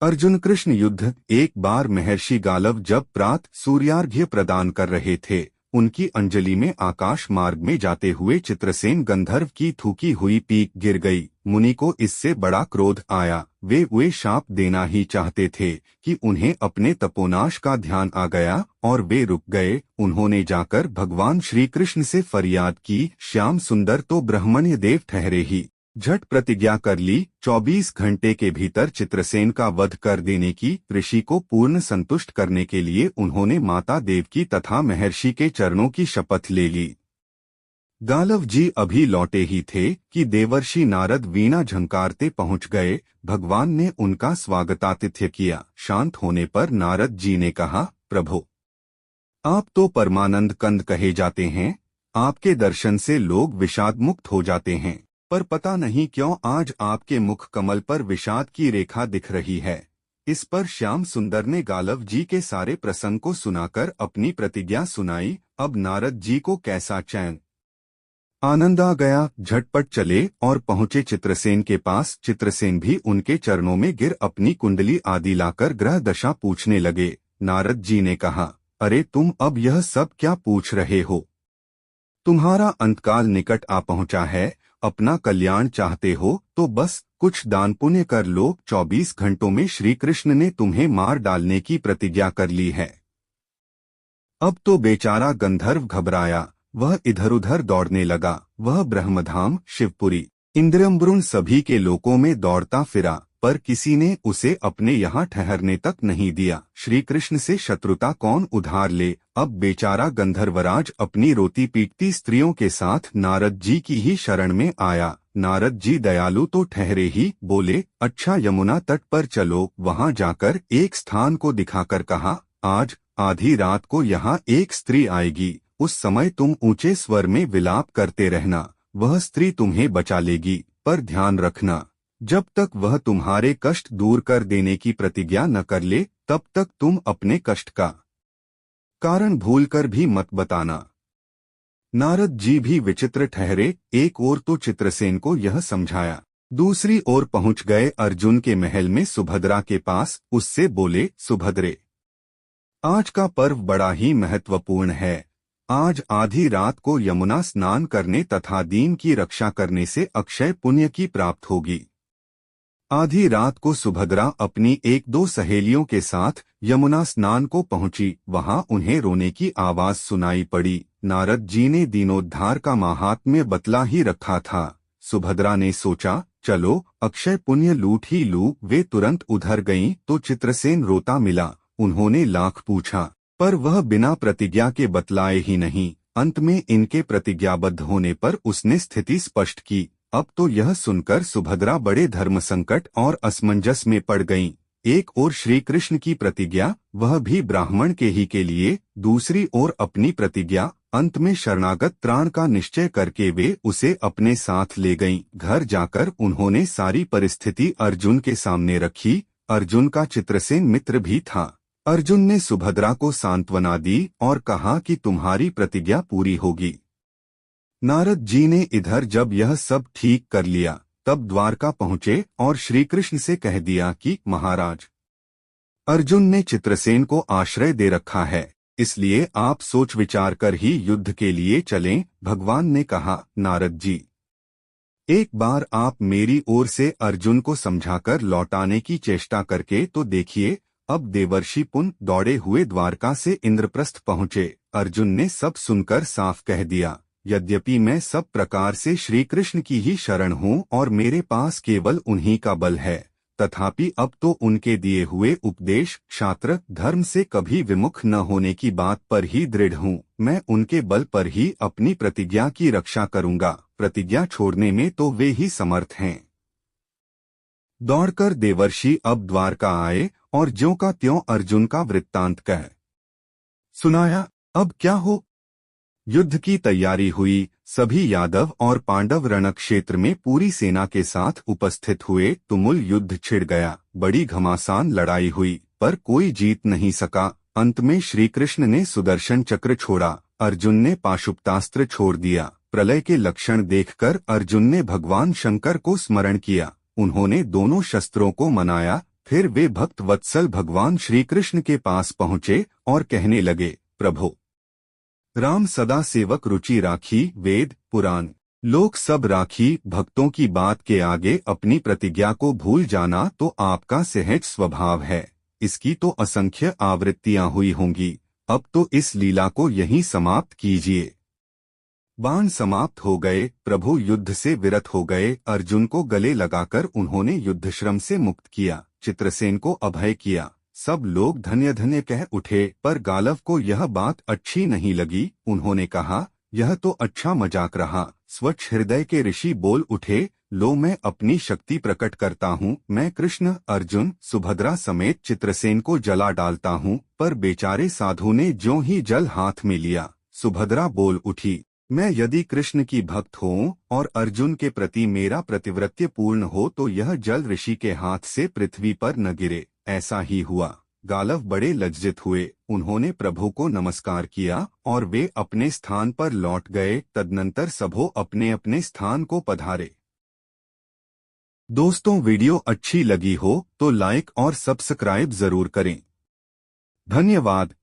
अर्जुन कृष्ण युद्ध। एक बार महर्षि गालव जब प्रातः सूर्यार्घ्य प्रदान कर रहे थे, उनकी अंजलि में आकाश मार्ग में जाते हुए चित्रसेन गंधर्व की थूकी हुई पीक गिर गई। मुनि को इससे बड़ा क्रोध आया। वे शाप देना ही चाहते थे कि उन्हें अपने तपोनाश का ध्यान आ गया और वे रुक गए। उन्होंने जाकर भगवान श्री कृष्ण से फरियाद की, श्याम सुंदर तो ब्रह्मण्य देव ठहरे ही। झट प्रतिज्ञा कर ली, 24 घंटे के भीतर चित्रसेन का वध कर देने की। ऋषि को पूर्ण संतुष्ट करने के लिए उन्होंने माता देवकी तथा महर्षि के चरणों की शपथ ले ली। गालव जी अभी लौटे ही थे कि देवर्षि नारद वीणा झंकारते पहुंच गए। भगवान ने उनका स्वागतातिथ्य किया। शांत होने पर नारद जी ने कहा, प्रभो, आप तो परमानंद कंद कहे जाते हैं। आपके दर्शन से लोग विषाद मुक्त हो जाते हैं, पर पता नहीं क्यों आज आपके मुख कमल पर विषाद की रेखा दिख रही है। इस पर श्याम सुंदर ने गालव जी के सारे प्रसंग को सुनाकर अपनी प्रतिज्ञा सुनाई। अब नारद जी को कैसा चैन आनंद आ गया। झटपट चले और पहुंचे चित्रसेन के पास। चित्रसेन भी उनके चरणों में गिर अपनी कुंडली आदि लाकर ग्रह दशा पूछने लगे। नारद जी ने कहा, अरे तुम अब यह सब क्या पूछ रहे हो? तुम्हारा अंतकाल निकट आ पहुंचा है। अपना कल्याण चाहते हो तो बस कुछ दान पुण्य कर लो। 24 घंटों में श्री कृष्ण ने तुम्हें मार डालने की प्रतिज्ञा कर ली है। अब तो बेचारा गंधर्व घबराया। वह इधर उधर दौड़ने लगा। वह ब्रह्मधाम, शिवपुरी, इंद्रम्बरुण सभी के लोकों में दौड़ता फिरा, पर किसी ने उसे अपने यहाँ ठहरने तक नहीं दिया। श्री कृष्ण से शत्रुता कौन उधार ले। अब बेचारा गंधर्वराज अपनी रोती पीटती स्त्रियों के साथ नारद जी की ही शरण में आया। नारद जी दयालु तो ठहरे ही, बोले, अच्छा यमुना तट पर चलो। वहाँ जाकर एक स्थान को दिखाकर कहा, आज आधी रात को यहाँ एक स्त्री आएगी। उस समय तुम ऊंचे स्वर में विलाप करते रहना। वह स्त्री तुम्हें बचा लेगी, पर ध्यान रखना, जब तक वह तुम्हारे कष्ट दूर कर देने की प्रतिज्ञा न कर ले, तब तक तुम अपने कष्ट का कारण भूलकर भी मत बताना। नारद जी भी विचित्र ठहरे। एक ओर तो चित्रसेन को यह समझाया, दूसरी ओर पहुंच गए अर्जुन के महल में सुभद्रा के पास। उससे बोले, सुभद्रे, आज का पर्व बड़ा ही महत्वपूर्ण है। आज आधी रात को यमुना स्नान करने तथा दीन की रक्षा करने से अक्षय पुण्य की प्राप्त होगी। आधी रात को सुभद्रा अपनी एक दो सहेलियों के साथ यमुना स्नान को पहुंची। वहां उन्हें रोने की आवाज सुनाई पड़ी। नारद जी ने दीनोद्धार का माहात्म्य बतला ही रखा था। सुभद्रा ने सोचा, चलो अक्षय पुण्य लूट ही लूं। वे तुरंत उधर गईं तो चित्रसेन रोता मिला। उन्होंने लाख पूछा, पर वह बिना प्रतिज्ञा के बतलाए ही नहीं। अंत में इनके प्रतिज्ञाबद्ध होने पर उसने स्थिति स्पष्ट की। अब तो यह सुनकर सुभद्रा बड़े धर्म संकट और असमंजस में पड़ गईं। एक ओर श्री कृष्ण की प्रतिज्ञा, वह भी ब्राह्मण के ही के लिए, दूसरी ओर अपनी प्रतिज्ञा। अंत में शरणागत त्राण का निश्चय करके वे उसे अपने साथ ले गईं। घर जाकर उन्होंने सारी परिस्थिति अर्जुन के सामने रखी। अर्जुन का चित्रसेन मित्र भी था। अर्जुन ने सुभद्रा को सांत्वना दी और कहा कि तुम्हारी प्रतिज्ञा पूरी होगी। नारद जी ने इधर जब यह सब ठीक कर लिया, तब द्वारका पहुंचे और श्री कृष्ण से कह दिया कि महाराज, अर्जुन ने चित्रसेन को आश्रय दे रखा है, इसलिए आप सोच विचार कर ही युद्ध के लिए चलें। भगवान ने कहा, नारद जी, एक बार आप मेरी ओर से अर्जुन को समझाकर लौटाने की चेष्टा करके तो देखिए। अब देवर्षि पुन दौड़े हुए द्वारका से इंद्रप्रस्थ पहुंचे। अर्जुन ने सब सुनकर साफ कह दिया, यद्यपि मैं सब प्रकार से श्री कृष्ण की ही शरण हूँ और मेरे पास केवल उन्हीं का बल है, तथापि अब तो उनके दिए हुए उपदेश, क्षात्र धर्म से कभी विमुख न होने की बात पर ही दृढ़ हूँ। मैं उनके बल पर ही अपनी प्रतिज्ञा की रक्षा करूँगा। प्रतिज्ञा छोड़ने में तो वे ही समर्थ हैं। दौड़कर देवर्षि अब द्वारका आए और ज्यों का त्यों अर्जुन का वृत्तांत कह सुनाया। अब क्या हो? युद्ध की तैयारी हुई। सभी यादव और पांडव रणक्षेत्र में पूरी सेना के साथ उपस्थित हुए। तुमुल युद्ध छिड़ गया। बड़ी घमासान लड़ाई हुई, पर कोई जीत नहीं सका। अंत में श्री कृष्ण ने सुदर्शन चक्र छोड़ा, अर्जुन ने पाशुपतास्त्र छोड़ दिया। प्रलय के लक्षण देखकर अर्जुन ने भगवान शंकर को स्मरण किया। उन्होंने दोनों शस्त्रों को मनाया, फिर वे भक्त वत्सल भगवान श्री कृष्ण के पास पहुँचे और कहने लगे, प्रभु राम सदा सेवक रुचि राखी, वेद पुराण लोक सब राखी। भक्तों की बात के आगे अपनी प्रतिज्ञा को भूल जाना तो आपका सहज स्वभाव है। इसकी तो असंख्य आवृत्तियां हुई होंगी। अब तो इस लीला को यहीं समाप्त कीजिए। बाण समाप्त हो गए। प्रभु युद्ध से विरत हो गए। अर्जुन को गले लगाकर उन्होंने युद्धश्रम से मुक्त किया। चित्रसेन को अभय किया। सब लोग धन्य धन्य कह उठे, पर गालव को यह बात अच्छी नहीं लगी। उन्होंने कहा, यह तो अच्छा मजाक रहा। स्वच्छ हृदय के ऋषि बोल उठे, लो मैं अपनी शक्ति प्रकट करता हूँ। मैं कृष्ण, अर्जुन, सुभद्रा समेत चित्रसेन को जला डालता हूँ। पर बेचारे साधु ने ज्यों ही जल हाथ में लिया, सुभद्रा बोल उठी, मैं यदि कृष्ण की भक्त हूँ और अर्जुन के प्रति मेरा प्रतिव्रत्य पूर्ण हो तो यह जल ऋषि के हाथ से पृथ्वी पर न गिरे। ऐसा ही हुआ। गालव बड़े लज्जित हुए। उन्होंने प्रभु को नमस्कार किया और वे अपने स्थान पर लौट गए। तदनंतर सबो अपने अपने स्थान को पधारे। दोस्तों, वीडियो अच्छी लगी हो तो लाइक और सब्सक्राइब जरूर करें। धन्यवाद।